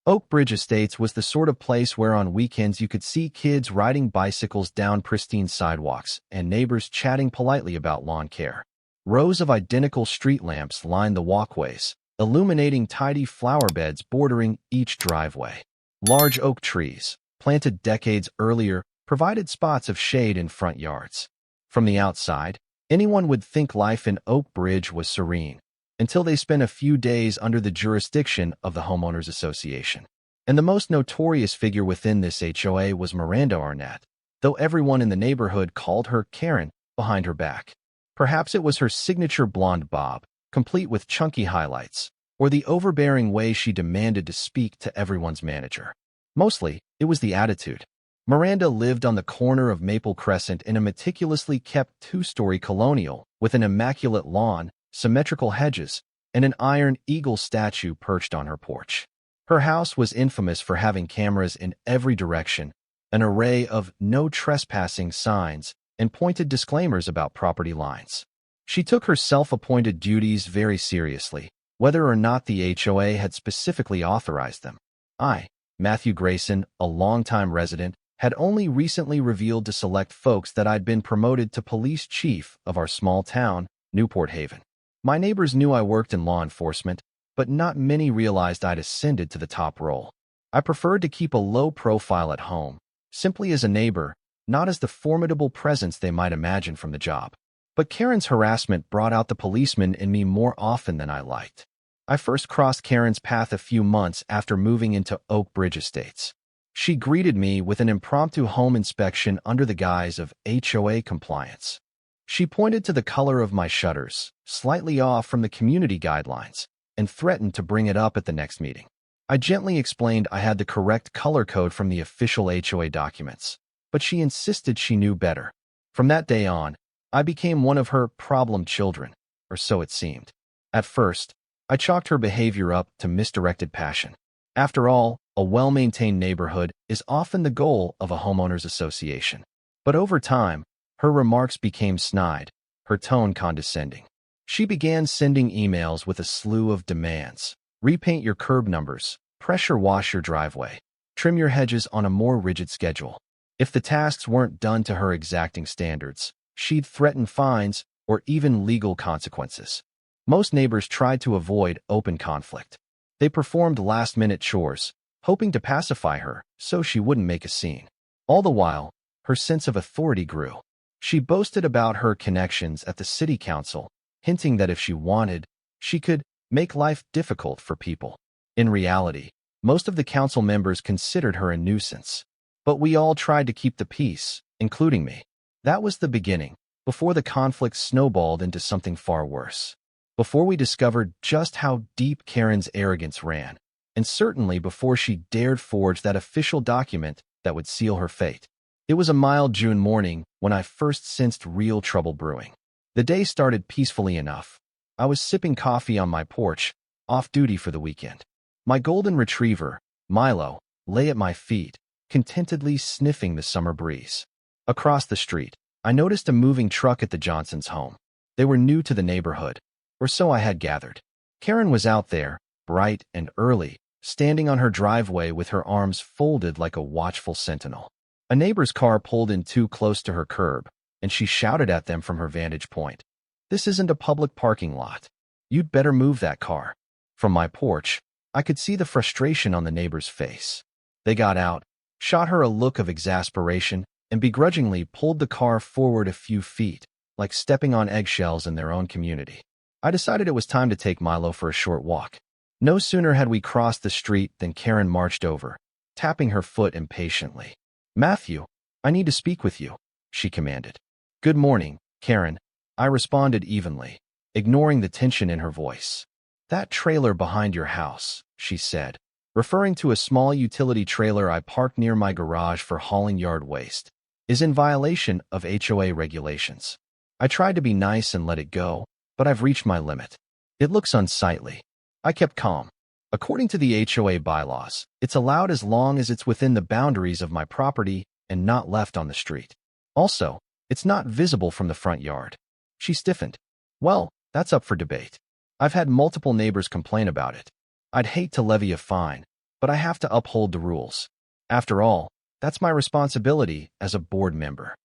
Oak Bridge Estates was the sort of place where on weekends you could see kids riding bicycles down pristine sidewalks and neighbors chatting politely about lawn care. Rows of identical street lamps lined the walkways, illuminating tidy flower beds bordering each driveway. Large oak trees, planted decades earlier, provided spots of shade in front yards. From the outside, anyone would think life in Oak Bridge was serene, until they spent a few days under the jurisdiction of the Homeowners Association. And the most notorious figure within this HOA was Miranda Arnett, though everyone in the neighborhood called her Karen behind her back. Perhaps it was her signature blonde bob, complete with chunky highlights, or the overbearing way she demanded to speak to everyone's manager. Mostly, it was the attitude. Miranda lived on the corner of Maple Crescent in a meticulously kept two-story colonial with an immaculate lawn, symmetrical hedges, and an iron eagle statue perched on her porch. Her house was infamous for having cameras in every direction, an array of no trespassing signs, and pointed disclaimers about property lines. She took her self-appointed duties very seriously, whether or not the HOA had specifically authorized them. I, Matthew Grayson, a longtime resident, had only recently revealed to select folks that I'd been promoted to police chief of our small town, Newport Haven. My neighbors knew I worked in law enforcement, but not many realized I'd ascended to the top role. I preferred to keep a low profile at home, simply as a neighbor, not as the formidable presence they might imagine from the job. But Karen's harassment brought out the policeman in me more often than I liked. I first crossed Karen's path a few months after moving into Oak Bridge Estates. She greeted me with an impromptu home inspection under the guise of HOA compliance. She pointed to the color of my shutters, slightly off from the community guidelines, and threatened to bring it up at the next meeting. I gently explained I had the correct color code from the official HOA documents, but she insisted she knew better. From that day on, I became one of her problem children, or so it seemed. At first, I chalked her behavior up to misdirected passion. After all, a well-maintained neighborhood is often the goal of a homeowners association. But over time, her remarks became snide, her tone condescending. She began sending emails with a slew of demands. Repaint your curb numbers, pressure wash your driveway, trim your hedges on a more rigid schedule. If the tasks weren't done to her exacting standards, she'd threaten fines or even legal consequences. Most neighbors tried to avoid open conflict. They performed last-minute chores, hoping to pacify her so she wouldn't make a scene. All the while, her sense of authority grew. She boasted about her connections at the city council, hinting that if she wanted, she could make life difficult for people. In reality, most of the council members considered her a nuisance. But we all tried to keep the peace, including me. That was the beginning, before the conflict snowballed into something far worse. Before we discovered just how deep Karen's arrogance ran, and certainly before she dared forge that official document that would seal her fate. It was a mild June morning when I first sensed real trouble brewing. The day started peacefully enough. I was sipping coffee on my porch, off duty for the weekend. My golden retriever, Milo, lay at my feet, contentedly sniffing the summer breeze. Across the street, I noticed a moving truck at the Johnsons' home. They were new to the neighborhood, or so I had gathered. Karen was out there, bright and early, standing on her driveway with her arms folded like a watchful sentinel. A neighbor's car pulled in too close to her curb, and she shouted at them from her vantage point. "This isn't a public parking lot. You'd better move that car." From my porch, I could see the frustration on the neighbor's face. They got out, shot her a look of exasperation, and begrudgingly pulled the car forward a few feet, like stepping on eggshells in their own community. I decided it was time to take Milo for a short walk. No sooner had we crossed the street than Karen marched over, tapping her foot impatiently. "Matthew, I need to speak with you," she commanded. "Good morning, Karen," I responded evenly, ignoring the tension in her voice. "That trailer behind your house," she said, referring to a small utility trailer I parked near my garage for hauling yard waste, "is in violation of HOA regulations." I tried to be nice and let it go, but I've reached my limit. "It looks unsightly." I kept calm. According to the HOA bylaws, it's allowed as long as it's within the boundaries of my property and not left on the street. Also, it's not visible from the front yard. She stiffened. "Well, that's up for debate. I've had multiple neighbors complain about it. I'd hate to levy a fine, but I have to uphold the rules. After all, that's my responsibility as a board member.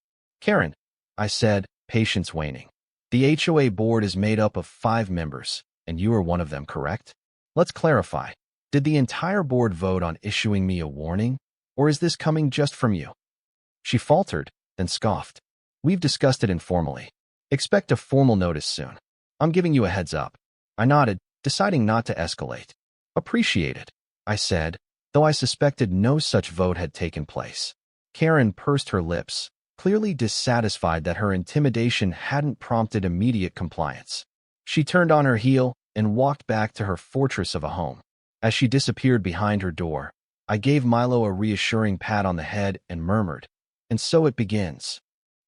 Karen, I said, patience waning. The HOA board is made up of 5 members, and you are one of them, correct? Let's clarify. Did the entire board vote on issuing me a warning, or is this coming just from you? She faltered, then scoffed. We've discussed it informally. Expect a formal notice soon. I'm giving you a heads up. I nodded, deciding not to escalate. Appreciate it, I said, though I suspected no such vote had taken place. Karen pursed her lips, clearly dissatisfied that her intimidation hadn't prompted immediate compliance. She turned on her heel and walked back to her fortress of a home. As she disappeared behind her door, I gave Milo a reassuring pat on the head and murmured, "And so it begins."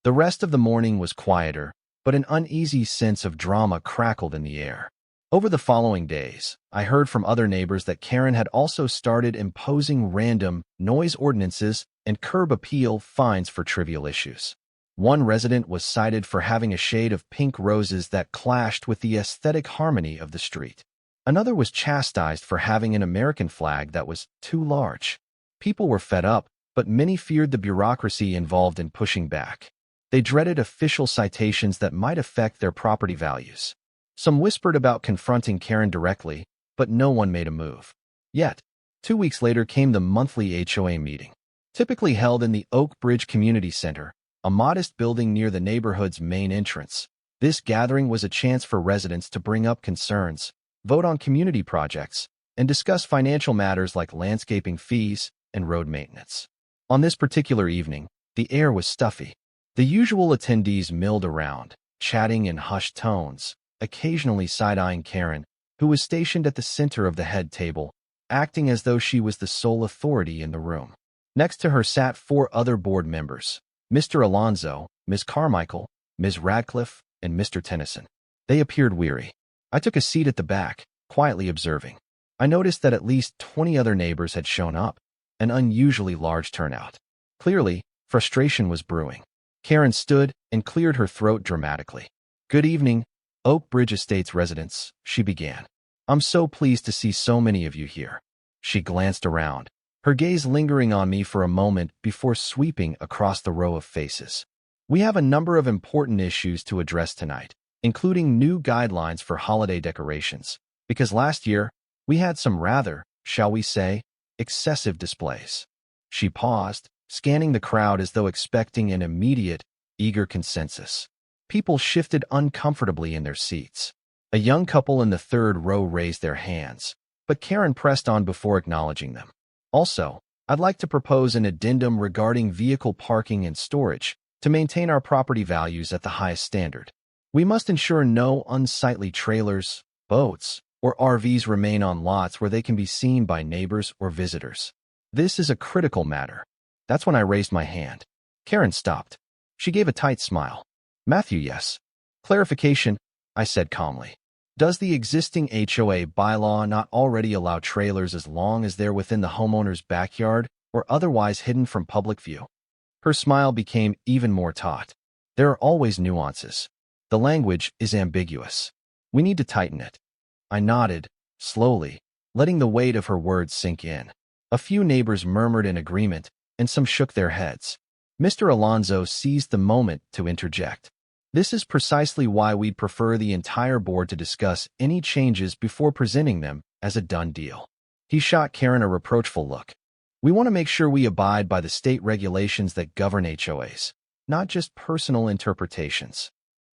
The rest of the morning was quieter, but an uneasy sense of drama crackled in the air. Over the following days, I heard from other neighbors that Karen had also started imposing random noise ordinances and curb appeal fines for trivial issues. One resident was cited for having a shade of pink roses that clashed with the aesthetic harmony of the street. Another was chastised for having an American flag that was too large. People were fed up, but many feared the bureaucracy involved in pushing back. They dreaded official citations that might affect their property values. Some whispered about confronting Karen directly, but no one made a move. Yet, 2 weeks later came the monthly HOA meeting. Typically held in the Oak Bridge Community Center, a modest building near the neighborhood's main entrance. This gathering was a chance for residents to bring up concerns, vote on community projects, and discuss financial matters like landscaping fees and road maintenance. On this particular evening, the air was stuffy. The usual attendees milled around, chatting in hushed tones, occasionally side-eyeing Karen, who was stationed at the center of the head table, acting as though she was the sole authority in the room. Next to her sat 4 other board members, Mr. Alonzo, Ms. Carmichael, Ms. Radcliffe, and Mr. Tennyson. They appeared weary. I took a seat at the back, quietly observing. I noticed that at least 20 other neighbors had shown up, an unusually large turnout. Clearly, frustration was brewing. Karen stood and cleared her throat dramatically. "Good evening, Oak Bridge Estates residents," she began. "I'm so pleased to see so many of you here." She glanced around, her gaze lingering on me for a moment before sweeping across the row of faces. "We have a number of important issues to address tonight, including new guidelines for holiday decorations, because last year, we had some rather, shall we say, excessive displays." She paused, scanning the crowd as though expecting an immediate, eager consensus. People shifted uncomfortably in their seats. A young couple in the third row raised their hands, but Karen pressed on before acknowledging them. "Also, I'd like to propose an addendum regarding vehicle parking and storage to maintain our property values at the highest standard. We must ensure no unsightly trailers, boats, or RVs remain on lots where they can be seen by neighbors or visitors. This is a critical matter." That's when I raised my hand. Karen stopped. She gave a tight smile. "Matthew, yes." "Clarification," I said calmly. "Does the existing HOA bylaw not already allow trailers as long as they're within the homeowner's backyard or otherwise hidden from public view?" Her smile became even more taut. "There are always nuances. The language is ambiguous. We need to tighten it." I nodded, slowly, letting the weight of her words sink in. A few neighbors murmured in agreement, and some shook their heads. Mr. Alonzo seized the moment to interject. "This is precisely why we'd prefer the entire board to discuss any changes before presenting them as a done deal." He shot Karen a reproachful look. "We want to make sure we abide by the state regulations that govern HOAs, not just personal interpretations."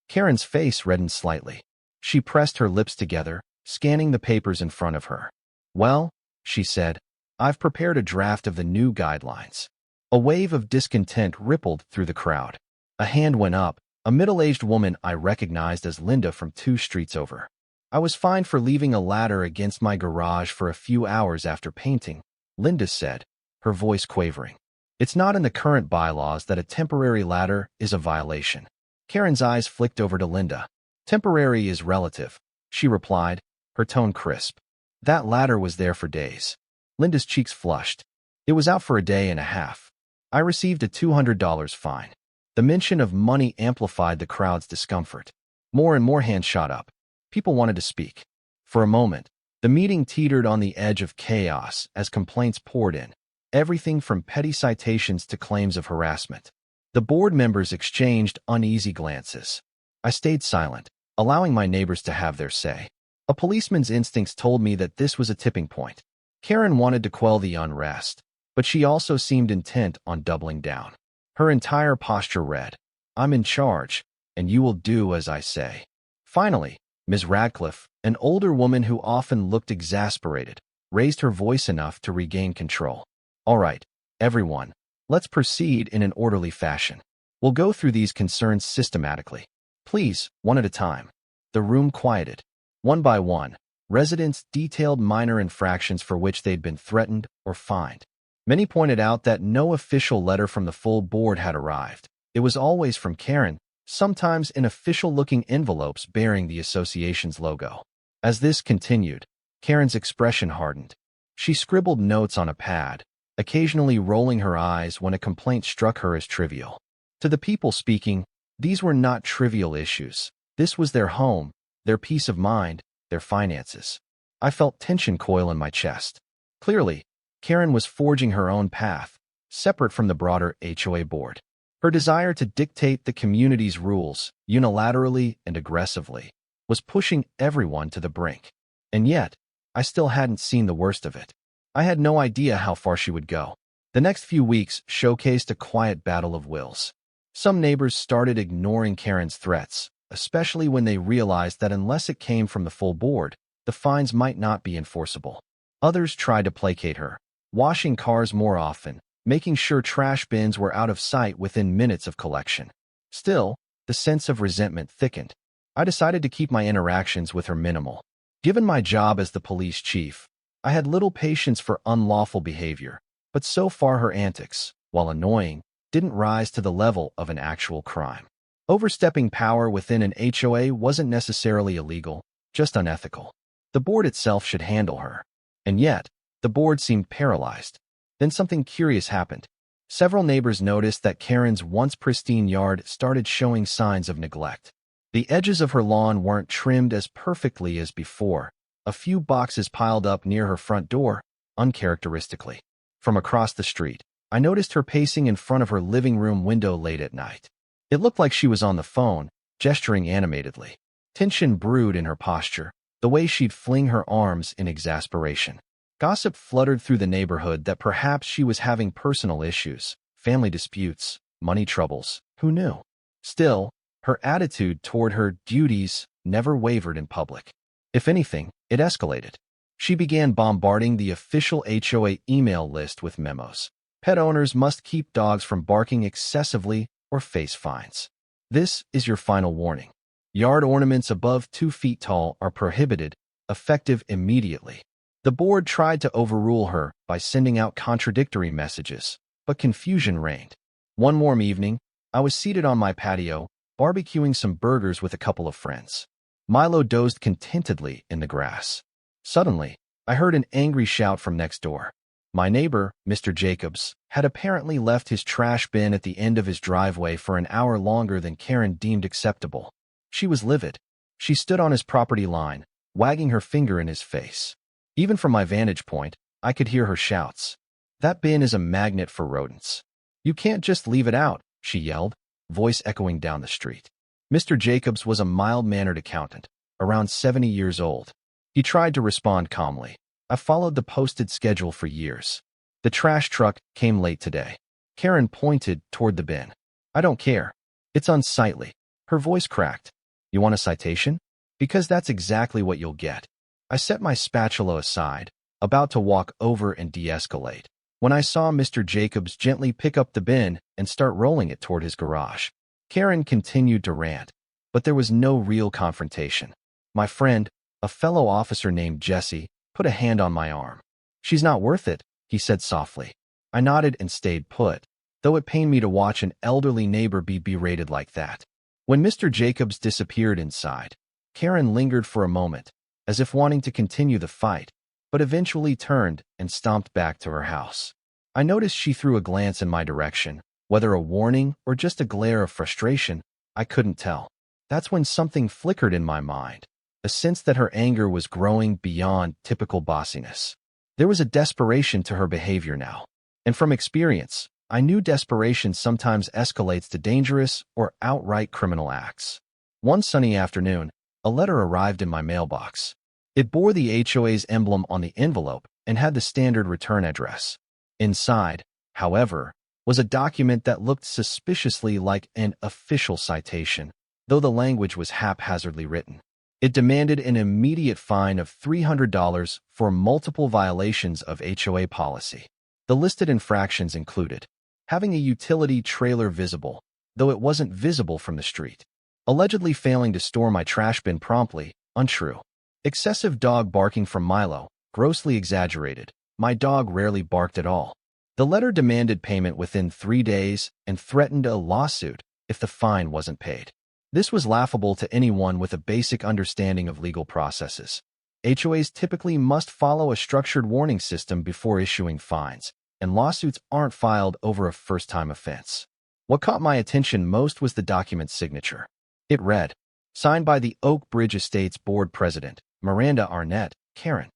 Karen's face reddened slightly. She pressed her lips together, scanning the papers in front of her. "Well," she said, "I've prepared a draft of the new guidelines." A wave of discontent rippled through the crowd. A hand went up, a middle-aged woman I recognized as Linda from 2 streets over. "I was fined for leaving a ladder against my garage for a few hours after painting," Linda said, her voice quavering. "It's not in the current bylaws that a temporary ladder is a violation." Karen's eyes flicked over to Linda. "Temporary is relative," she replied, her tone crisp. "That ladder was there for days." Linda's cheeks flushed. "It was out for a day and a half. I received a $200 fine." The mention of money amplified the crowd's discomfort. More and more hands shot up. People wanted to speak. For a moment, The meeting teetered on the edge of chaos as complaints poured in, everything from petty citations to claims of harassment. The board members exchanged uneasy glances. I stayed silent, allowing my neighbors to have their say. A policeman's instincts told me that this was a tipping point. Karen wanted to quell the unrest, but she also seemed intent on doubling down. Her entire posture read, "I'm in charge, and you will do as I say." Finally, Ms. Radcliffe, an older woman who often looked exasperated, raised her voice enough to regain control. "All right, everyone, let's proceed in an orderly fashion. We'll go through these concerns systematically. Please, one at a time." The room quieted. One by one, residents detailed minor infractions for which they'd been threatened or fined. Many pointed out that no official letter from the full board had arrived. It was always from Karen, sometimes in official-looking envelopes bearing the association's logo. As this continued, Karen's expression hardened. She scribbled notes on a pad, occasionally rolling her eyes when a complaint struck her as trivial. To the people speaking, these were not trivial issues. This was their home, their peace of mind, their finances. I felt tension coil in my chest. Clearly, Karen was forging her own path, separate from the broader HOA board. Her desire to dictate the community's rules, unilaterally and aggressively, was pushing everyone to the brink. And yet, I still hadn't seen the worst of it. I had no idea how far she would go. The next few weeks showcased a quiet battle of wills. Some neighbors started ignoring Karen's threats, especially when they realized that unless it came from the full board, the fines might not be enforceable. Others tried to placate her, washing cars more often, making sure trash bins were out of sight within minutes of collection. Still, the sense of resentment thickened. I decided to keep my interactions with her minimal. Given my job as the police chief, I had little patience for unlawful behavior, but so far her antics, while annoying, didn't rise to the level of an actual crime. Overstepping power within an HOA wasn't necessarily illegal, just unethical. The board itself should handle her. And yet, the board seemed paralyzed. Then something curious happened. Several neighbors noticed that Karen's once pristine yard started showing signs of neglect. The edges of her lawn weren't trimmed as perfectly as before. A few boxes piled up near her front door, uncharacteristically. From across the street, I noticed her pacing in front of her living room window late at night. It looked like she was on the phone, gesturing animatedly. Tension brewed in her posture, the way she'd fling her arms in exasperation. Gossip fluttered through the neighborhood that perhaps she was having personal issues, family disputes, money troubles, who knew? Still, her attitude toward her duties never wavered in public. If anything, it escalated. She began bombarding the official HOA email list with memos. Pet owners must keep dogs from barking excessively or face fines. This is your final warning. Yard ornaments above 2 feet tall are prohibited, effective immediately. The board tried to overrule her by sending out contradictory messages, but confusion reigned. One warm evening, I was seated on my patio, barbecuing some burgers with a couple of friends. Milo dozed contentedly in the grass. Suddenly, I heard an angry shout from next door. My neighbor, Mr. Jacobs, had apparently left his trash bin at the end of his driveway for an hour longer than Karen deemed acceptable. She was livid. She stood on his property line, wagging her finger in his face. Even from my vantage point, I could hear her shouts. "That bin is a magnet for rodents. You can't just leave it out," she yelled, voice echoing down the street. Mr. Jacobs was a mild-mannered accountant, around 70 years old. He tried to respond calmly. "I followed the posted schedule for years. The trash truck came late today." Karen pointed toward the bin. "I don't care. It's unsightly." Her voice cracked. "You want a citation? Because that's exactly what you'll get." I set my spatula aside, about to walk over and de-escalate, when I saw Mr. Jacobs gently pick up the bin and start rolling it toward his garage. Karen continued to rant, but there was no real confrontation. My friend, a fellow officer named Jesse, put a hand on my arm. "She's not worth it," he said softly. I nodded and stayed put, though it pained me to watch an elderly neighbor be berated like that. When Mr. Jacobs disappeared inside, Karen lingered for a moment, as if wanting to continue the fight, but eventually turned and stomped back to her house. I noticed she threw a glance in my direction, whether a warning or just a glare of frustration, I couldn't tell. That's when something flickered in my mind. a sense that her anger was growing beyond typical bossiness. There was a desperation to her behavior now. And from experience, I knew desperation sometimes escalates to dangerous or outright criminal acts. One sunny afternoon, a letter arrived in my mailbox. It bore the HOA's emblem on the envelope and had the standard return address. Inside, however, was a document that looked suspiciously like an official citation, though the language was haphazardly written. It demanded an immediate fine of $300 for multiple violations of HOA policy. The listed infractions included having a utility trailer visible, though it wasn't visible from the street, allegedly failing to store my trash bin promptly, untrue, excessive dog barking from Milo, grossly exaggerated, my dog rarely barked at all. The letter demanded payment within 3 days and threatened a lawsuit if the fine wasn't paid. This was laughable to anyone with a basic understanding of legal processes. HOAs typically must follow a structured warning system before issuing fines, and lawsuits aren't filed over a first-time offense. What caught my attention most was the document's signature. It read, "Signed by the Oak Bridge Estates Board President, Miranda Arnett, Karen."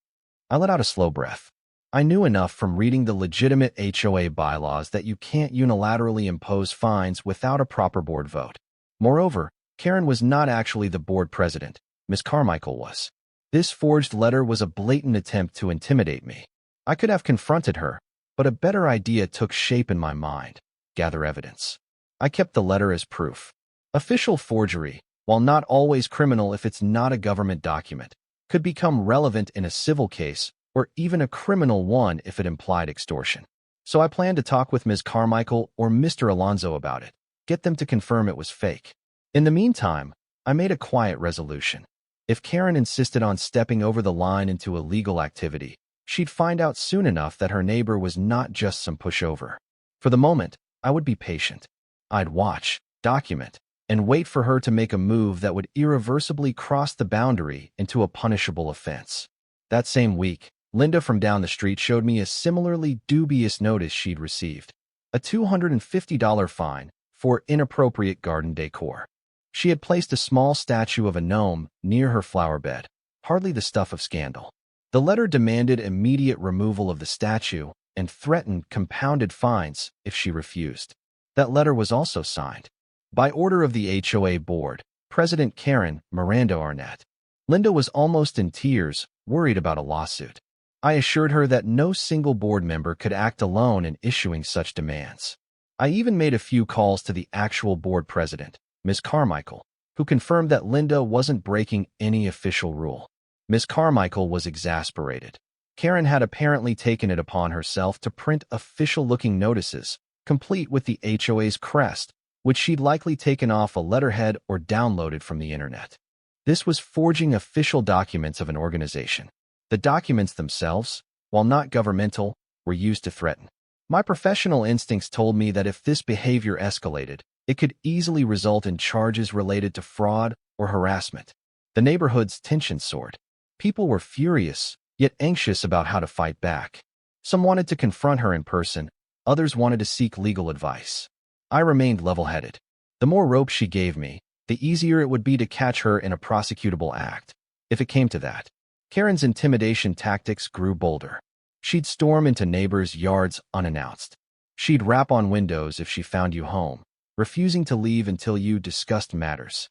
I let out a slow breath. I knew enough from reading the legitimate HOA bylaws that you can't unilaterally impose fines without a proper board vote. Moreover, Karen was not actually the board president. Ms. Carmichael was. This forged letter was a blatant attempt to intimidate me. I could have confronted her, but a better idea took shape in my mind: gather evidence. I kept the letter as proof. Official forgery, while not always criminal if it's not a government document, could become relevant in a civil case or even a criminal one if it implied extortion. So I planned to talk with Ms. Carmichael or Mr. Alonzo about it, get them to confirm it was fake. In the meantime, I made a quiet resolution. If Karen insisted on stepping over the line into illegal activity, she'd find out soon enough that her neighbor was not just some pushover. For the moment, I would be patient. I'd watch, document, and wait for her to make a move that would irreversibly cross the boundary into a punishable offense. That same week, Linda from down the street showed me a similarly dubious notice she'd received: a $250 fine for inappropriate garden decor. She had placed a small statue of a gnome near her flower bed, hardly the stuff of scandal. The letter demanded immediate removal of the statue and threatened compounded fines if she refused. That letter was also signed, by order of the HOA board, President Karen, Miranda Arnett. Linda was almost in tears, worried about a lawsuit. I assured her that no single board member could act alone in issuing such demands. I even made a few calls to the actual board president, Ms. Carmichael, who confirmed that Linda wasn't breaking any official rule. Ms. Carmichael was exasperated. Karen had apparently taken it upon herself to print official-looking notices, complete with the HOA's crest, which she'd likely taken off a letterhead or downloaded from the internet. This was forging official documents of an organization. The documents themselves, while not governmental, were used to threaten. My professional instincts told me that if this behavior escalated, it could easily result in charges related to fraud or harassment. The neighborhood's tension soared. People were furious, yet anxious about how to fight back. Some wanted to confront her in person, others wanted to seek legal advice. I remained level-headed. The more rope she gave me, the easier it would be to catch her in a prosecutable act, if it came to that. Karen's intimidation tactics grew bolder. She'd storm into neighbors' yards unannounced. She'd rap on windows if she found you home, refusing to leave until you discussed matters.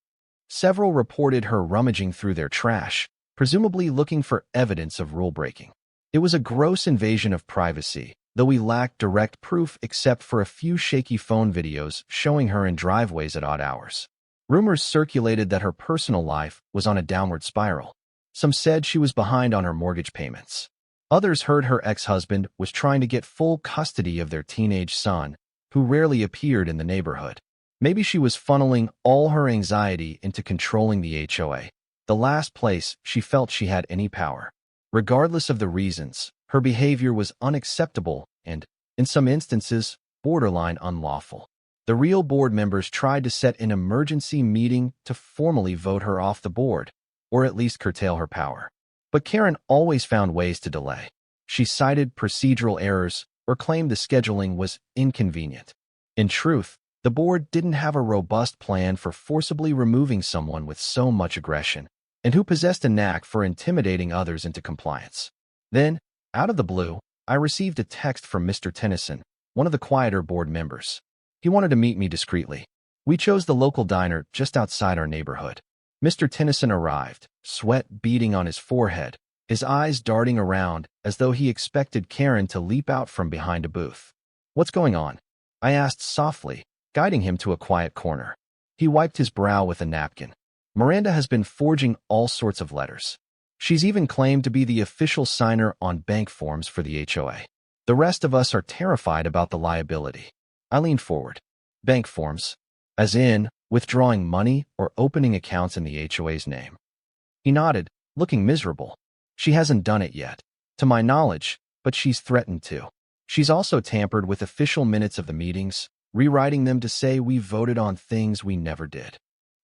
Several reported her rummaging through their trash, presumably looking for evidence of rule-breaking. It was a gross invasion of privacy, though we lacked direct proof except for a few shaky phone videos showing her in driveways at odd hours. Rumors circulated that her personal life was on a downward spiral. Some said she was behind on her mortgage payments. Others heard her ex-husband was trying to get full custody of their teenage son, who rarely appeared in the neighborhood. Maybe she was funneling all her anxiety into controlling the HOA, the last place she felt she had any power. Regardless of the reasons, her behavior was unacceptable and, in some instances, borderline unlawful. The real board members tried to set an emergency meeting to formally vote her off the board, or at least curtail her power. But Karen always found ways to delay. She cited procedural errors or claimed the scheduling was inconvenient. In truth, the board didn't have a robust plan for forcibly removing someone with so much aggression, and who possessed a knack for intimidating others into compliance. Then, out of the blue, I received a text from Mr. Tennyson, one of the quieter board members. He wanted to meet me discreetly. We chose the local diner just outside our neighborhood. Mr. Tennyson arrived, sweat beading on his forehead, his eyes darting around as though he expected Karen to leap out from behind a booth. "What's going on?" I asked softly, guiding him to a quiet corner. He wiped his brow with a napkin. "Miranda has been forging all sorts of letters. She's even claimed to be the official signer on bank forms for the HOA. The rest of us are terrified about the liability." I leaned forward. "Bank forms? As in, withdrawing money or opening accounts in the HOA's name?" He nodded, looking miserable. "She hasn't done it yet, to my knowledge, but she's threatened to. She's also tampered with official minutes of the meetings, rewriting them to say we voted on things we never did."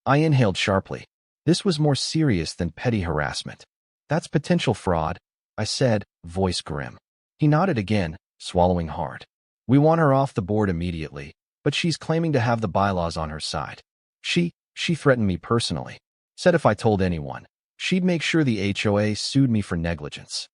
I inhaled sharply. This was more serious than petty harassment. "That's potential fraud," I said, voice grim. He nodded again, swallowing hard. "We want her off the board immediately, but she's claiming to have the bylaws on her side. She threatened me personally. Said if I told anyone, she'd make sure the HOA sued me for negligence."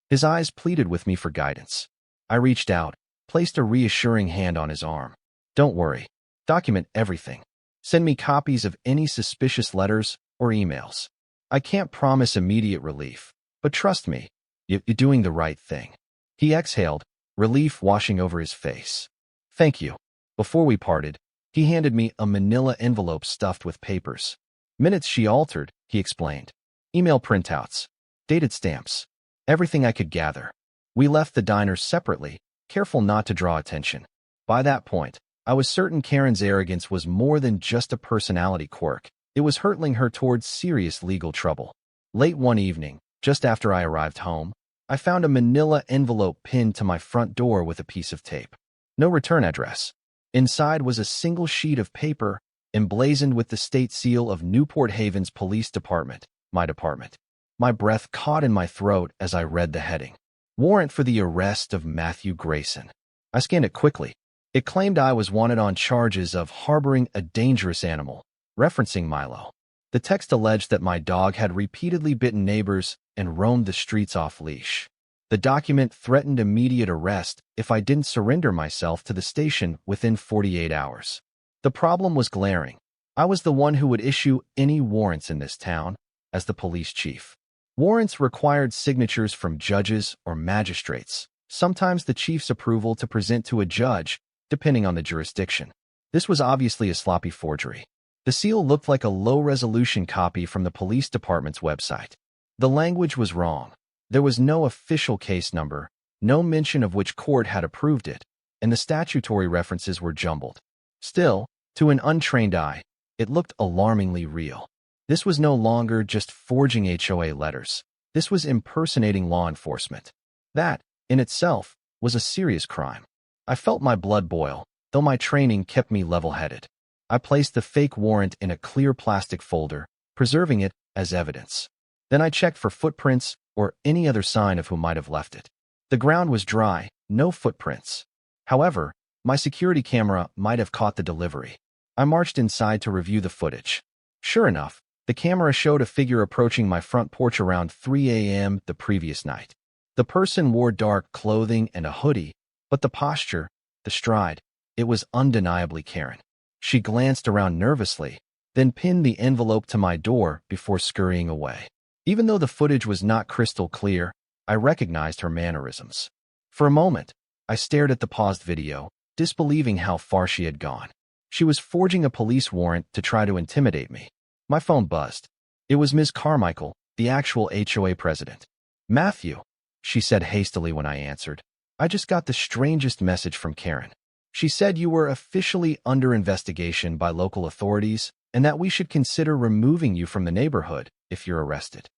His eyes pleaded with me for guidance. I reached out, placed a reassuring hand on his arm. "Don't worry. Document everything. Send me copies of any suspicious letters or emails. I can't promise immediate relief, but trust me, you're doing the right thing." He exhaled, relief washing over his face. "Thank you." Before we parted, he handed me a manila envelope stuffed with papers. "Minutes she altered," he explained. "Email printouts, dated stamps, everything I could gather." We left the diner separately, careful not to draw attention. By that point, I was certain Karen's arrogance was more than just a personality quirk. It was hurtling her towards serious legal trouble. Late one evening, just after I arrived home, I found a manila envelope pinned to my front door with a piece of tape. No return address. Inside was a single sheet of paper, emblazoned with the state seal of Newport Haven's Police Department, my department. My breath caught in my throat as I read the heading. "Warrant for the arrest of Matthew Grayson." I scanned it quickly. It claimed I was wanted on charges of harboring a dangerous animal, referencing Milo. The text alleged that my dog had repeatedly bitten neighbors and roamed the streets off-leash. The document threatened immediate arrest if I didn't surrender myself to the station within 48 hours. The problem was glaring. I was the one who would issue any warrants in this town, as the police chief. Warrants required signatures from judges or magistrates, sometimes the chief's approval to present to a judge, depending on the jurisdiction. This was obviously a sloppy forgery. The seal looked like a low-resolution copy from the police department's website. The language was wrong. There was no official case number, no mention of which court had approved it, and the statutory references were jumbled. Still, to an untrained eye, it looked alarmingly real. This was no longer just forging HOA letters. This was impersonating law enforcement. That, in itself, was a serious crime. I felt my blood boil, though my training kept me level-headed. I placed the fake warrant in a clear plastic folder, preserving it as evidence. Then I checked for footprints or any other sign of who might have left it. The ground was dry, no footprints. However, my security camera might have caught the delivery. I marched inside to review the footage. Sure enough, the camera showed a figure approaching my front porch around 3 a.m. the previous night. The person wore dark clothing and a hoodie, but the posture, the stride, it was undeniably Karen. She glanced around nervously, then pinned the envelope to my door before scurrying away. Even though the footage was not crystal clear, I recognized her mannerisms. For a moment, I stared at the paused video, disbelieving how far she had gone. She was forging a police warrant to try to intimidate me. My phone buzzed. It was Ms. Carmichael, the actual HOA president. "Matthew," she said hastily when I answered. "I just got the strangest message from Karen. She said you were officially under investigation by local authorities and that we should consider removing you from the neighborhood if you're arrested."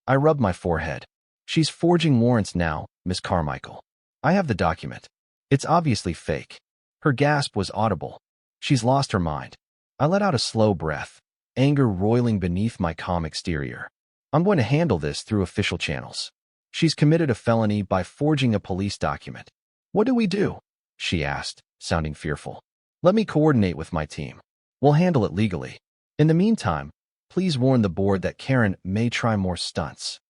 I rubbed my forehead. "She's forging warrants now, Miss Carmichael. I have the document. It's obviously fake." Her gasp was audible. "She's lost her mind." I let out a slow breath, anger roiling beneath my calm exterior. "I'm going to handle this through official channels. She's committed a felony by forging a police document." "What do we do?" she asked, sounding fearful. "Let me coordinate with my team. We'll handle it legally. In the meantime, Please warn the board that Karen may try more stunts.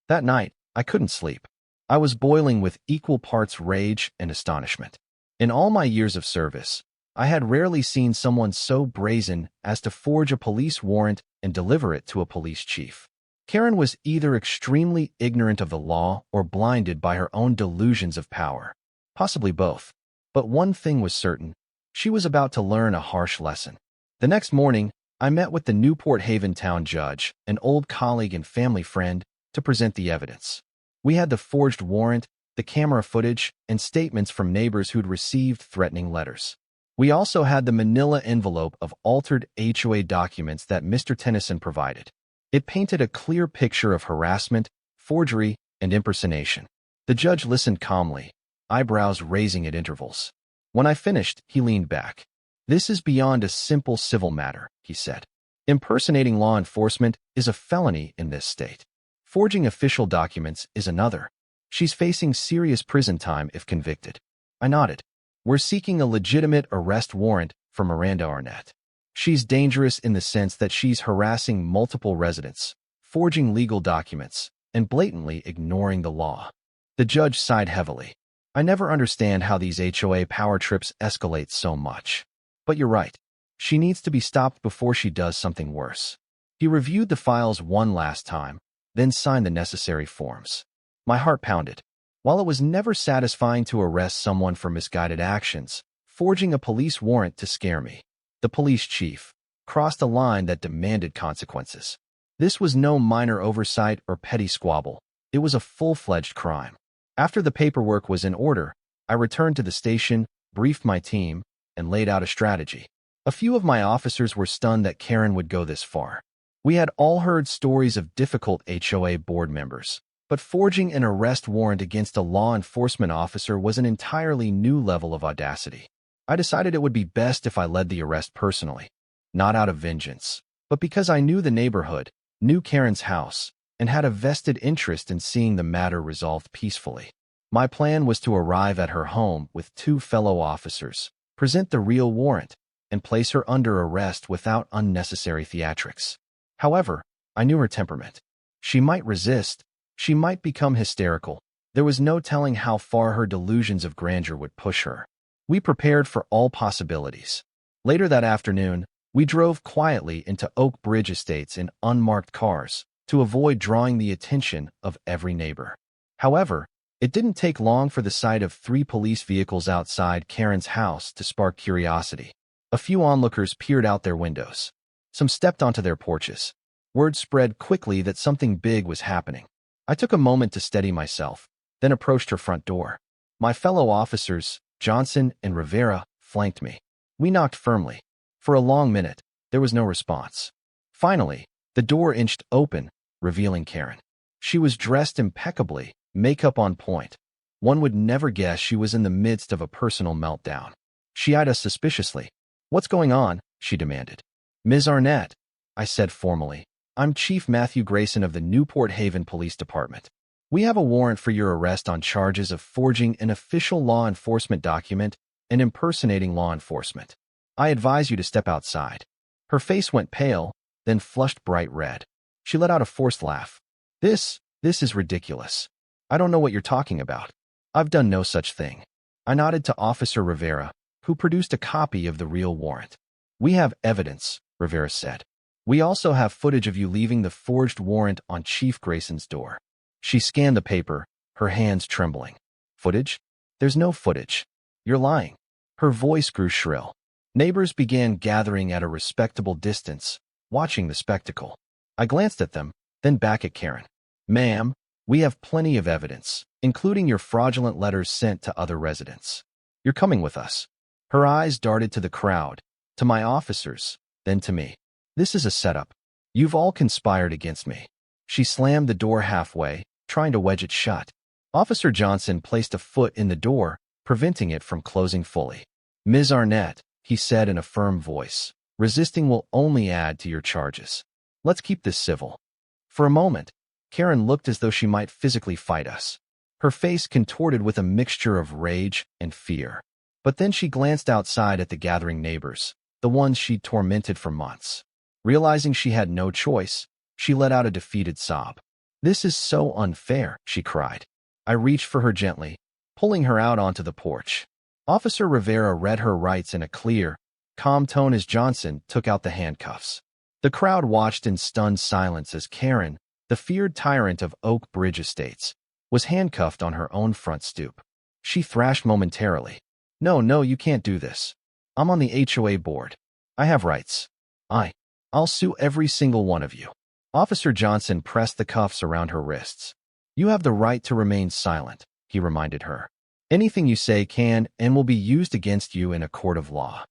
That night, I couldn't sleep. I was boiling with equal parts rage and astonishment. In all my years of service, I had rarely seen someone so brazen as to forge a police warrant and deliver it to a police chief. Karen was either extremely ignorant of the law or blinded by her own delusions of power. Possibly both. But one thing was certain. She was about to learn a harsh lesson. The next morning, I met with the Newport Haven town judge, an old colleague and family friend, to present the evidence. We had the forged warrant, the camera footage, and statements from neighbors who'd received threatening letters. We also had the manila envelope of altered HOA documents that Mr. Tennyson provided. It painted a clear picture of harassment, forgery, and impersonation. The judge listened calmly, eyebrows raising at intervals. When I finished, he leaned back. "This is beyond a simple civil matter," he said. "Impersonating law enforcement is a felony in this state. Forging official documents is another. She's facing serious prison time if convicted." I nodded. "We're seeking a legitimate arrest warrant for Miranda Arnett. She's dangerous in the sense that she's harassing multiple residents, forging legal documents, and blatantly ignoring the law." The judge sighed heavily. "I never understand how these HOA power trips escalate so much. But you're right. She needs to be stopped before she does something worse." He reviewed the files one last time, then signed the necessary forms. My heart pounded. While it was never satisfying to arrest someone for misguided actions, forging a police warrant to scare me, the police chief, crossed a line that demanded consequences. This was no minor oversight or petty squabble. It was a full-fledged crime. After the paperwork was in order, I returned to the station, briefed my team, and laid out a strategy. A few of my officers were stunned that Karen would go this far. We had all heard stories of difficult HOA board members, but forging an arrest warrant against a law enforcement officer was an entirely new level of audacity. I decided it would be best if I led the arrest personally, not out of vengeance, but because I knew the neighborhood, knew Karen's house, and had a vested interest in seeing the matter resolved peacefully. My plan was to arrive at her home with 2 fellow officers, present the real warrant, and place her under arrest without unnecessary theatrics. However, I knew her temperament. She might resist, she might become hysterical. There was no telling how far her delusions of grandeur would push her. We prepared for all possibilities. Later that afternoon, we drove quietly into Oak Bridge Estates in unmarked cars to avoid drawing the attention of every neighbor. However, it didn't take long for the sight of 3 police vehicles outside Karen's house to spark curiosity. A few onlookers peered out their windows. Some stepped onto their porches. Word spread quickly that something big was happening. I took a moment to steady myself, then approached her front door. My fellow officers, Johnson and Rivera, flanked me. We knocked firmly. For a long minute, there was no response. Finally, the door inched open, revealing Karen. She was dressed impeccably, makeup on point. One would never guess she was in the midst of a personal meltdown. She eyed us suspiciously. "What's going on?" she demanded. "Ms. Arnett," I said formally, "I'm Chief Matthew Grayson of the Newport Haven Police Department. We have a warrant for your arrest on charges of forging an official law enforcement document and impersonating law enforcement. I advise you to step outside." Her face went pale, then flushed bright red. She let out a forced laugh. This is ridiculous. I don't know what you're talking about. I've done no such thing." I nodded to Officer Rivera, who produced a copy of the real warrant. "We have evidence," Rivera said. "We also have footage of you leaving the forged warrant on Chief Grayson's door." She scanned the paper, her hands trembling. "Footage? There's no footage. You're lying." Her voice grew shrill. Neighbors began gathering at a respectable distance, watching the spectacle. I glanced at them, then back at Karen. "Ma'am, we have plenty of evidence, including your fraudulent letters sent to other residents. You're coming with us." Her eyes darted to the crowd, to my officers, then to me. "This is a setup. You've all conspired against me." She slammed the door halfway, trying to wedge it shut. Officer Johnson placed a foot in the door, preventing it from closing fully. "Ms. Arnett," he said in a firm voice, "resisting will only add to your charges. Let's keep this civil." For a moment, Karen looked as though she might physically fight us. Her face contorted with a mixture of rage and fear. But then she glanced outside at the gathering neighbors, the ones she'd tormented for months. Realizing she had no choice, she let out a defeated sob. "This is so unfair," she cried. I reached for her gently, pulling her out onto the porch. Officer Rivera read her rights in a clear, calm tone as Johnson took out the handcuffs. The crowd watched in stunned silence as Karen, the feared tyrant of Oak Bridge Estates, was handcuffed on her own front stoop. She thrashed momentarily. No, you can't do this. I'm on the HOA board. I have rights. I'll sue every single one of you." Officer Johnson pressed the cuffs around her wrists. "You have the right to remain silent," he reminded her. "Anything you say can and will be used against you in a court of law."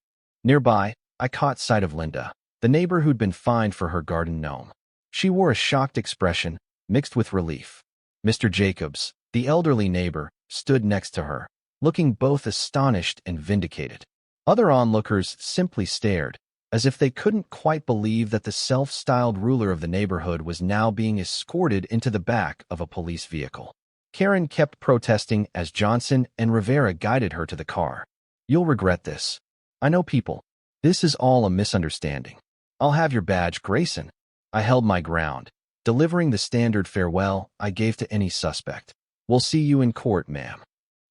Nearby, I caught sight of Linda, the neighbor who'd been fined for her garden gnome. She wore a shocked expression, mixed with relief. Mr. Jacobs, the elderly neighbor, stood next to her, looking both astonished and vindicated. Other onlookers simply stared, as if they couldn't quite believe that the self-styled ruler of the neighborhood was now being escorted into the back of a police vehicle. Karen kept protesting as Johnson and Rivera guided her to the car. "You'll regret this. I know people. This is all a misunderstanding. I'll have your badge, Grayson." I held my ground, delivering the standard farewell I gave to any suspect. "We'll see you in court, ma'am."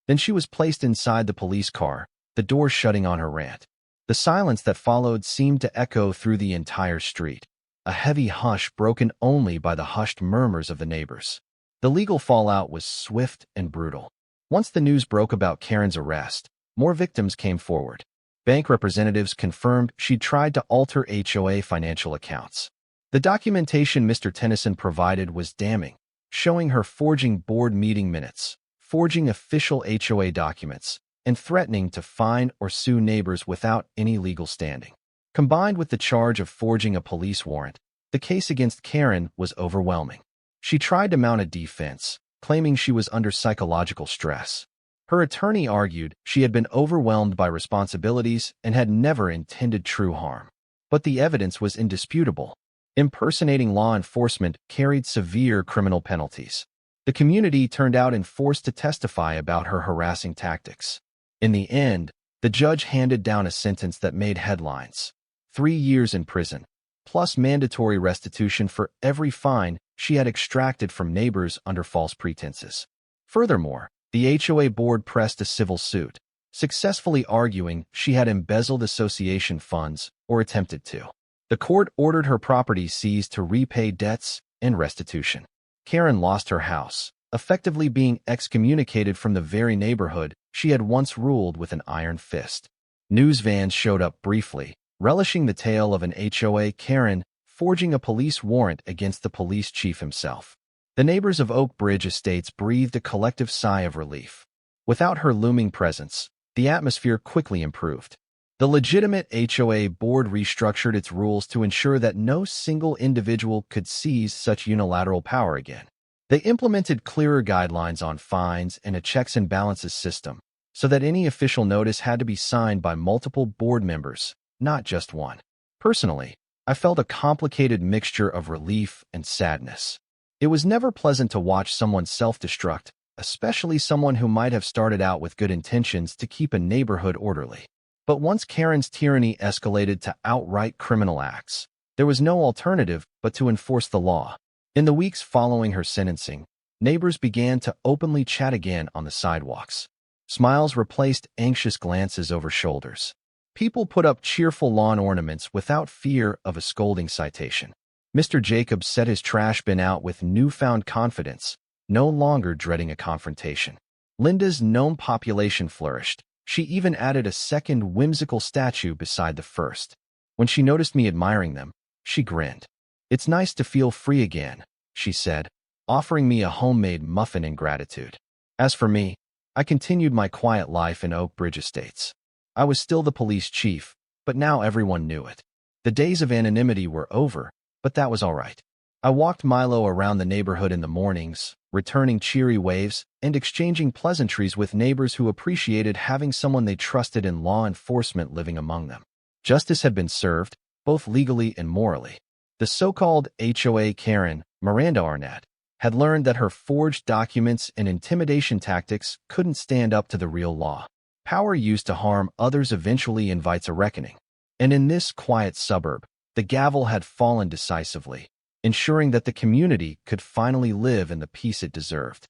Then she was placed inside the police car, the door shutting on her rant. The silence that followed seemed to echo through the entire street, a heavy hush broken only by the hushed murmurs of the neighbors. The legal fallout was swift and brutal. Once the news broke about Karen's arrest, more victims came forward. Bank representatives confirmed she'd tried to alter HOA financial accounts. The documentation Mr. Tennyson provided was damning, showing her forging board meeting minutes, forging official HOA documents, and threatening to fine or sue neighbors without any legal standing. Combined with the charge of forging a police warrant, the case against Karen was overwhelming. She tried to mount a defense, claiming she was under psychological stress. Her attorney argued she had been overwhelmed by responsibilities and had never intended true harm. But the evidence was indisputable. Impersonating law enforcement carried severe criminal penalties. The community turned out and forced to testify about her harassing tactics. In the end, the judge handed down a sentence that made headlines: 3 years in prison, plus mandatory restitution for every fine she had extracted from neighbors under false pretenses. Furthermore, the HOA board pressed a civil suit, successfully arguing she had embezzled association funds or attempted to. The court ordered her property seized to repay debts and restitution. Karen lost her house, effectively being excommunicated from the very neighborhood she had once ruled with an iron fist. News vans showed up briefly, relishing the tale of an HOA Karen forging a police warrant against the police chief himself. The neighbors of Oak Bridge Estates breathed a collective sigh of relief. Without her looming presence, the atmosphere quickly improved. The legitimate HOA board restructured its rules to ensure that no single individual could seize such unilateral power again. They implemented clearer guidelines on fines and a checks and balances system, so that any official notice had to be signed by multiple board members, not just one. Personally, I felt a complicated mixture of relief and sadness. It was never pleasant to watch someone self-destruct, especially someone who might have started out with good intentions to keep a neighborhood orderly. But once Karen's tyranny escalated to outright criminal acts, there was no alternative but to enforce the law. In the weeks following her sentencing, neighbors began to openly chat again on the sidewalks. Smiles replaced anxious glances over shoulders. People put up cheerful lawn ornaments without fear of a scolding citation. Mr. Jacobs set his trash bin out with newfound confidence, no longer dreading a confrontation. Linda's gnome population flourished. She even added a second whimsical statue beside the first. When she noticed me admiring them, she grinned. "It's nice to feel free again," she said, offering me a homemade muffin in gratitude. As for me, I continued my quiet life in Oak Bridge Estates. I was still the police chief, but now everyone knew it. The days of anonymity were over, but that was all right. I walked Milo around the neighborhood in the mornings, returning cheery waves and exchanging pleasantries with neighbors who appreciated having someone they trusted in law enforcement living among them. Justice had been served, both legally and morally. The so-called HOA Karen, Miranda Arnett, had learned that her forged documents and intimidation tactics couldn't stand up to the real law. Power used to harm others eventually invites a reckoning. And in this quiet suburb, The gavel had fallen decisively, ensuring that the community could finally live in the peace it deserved.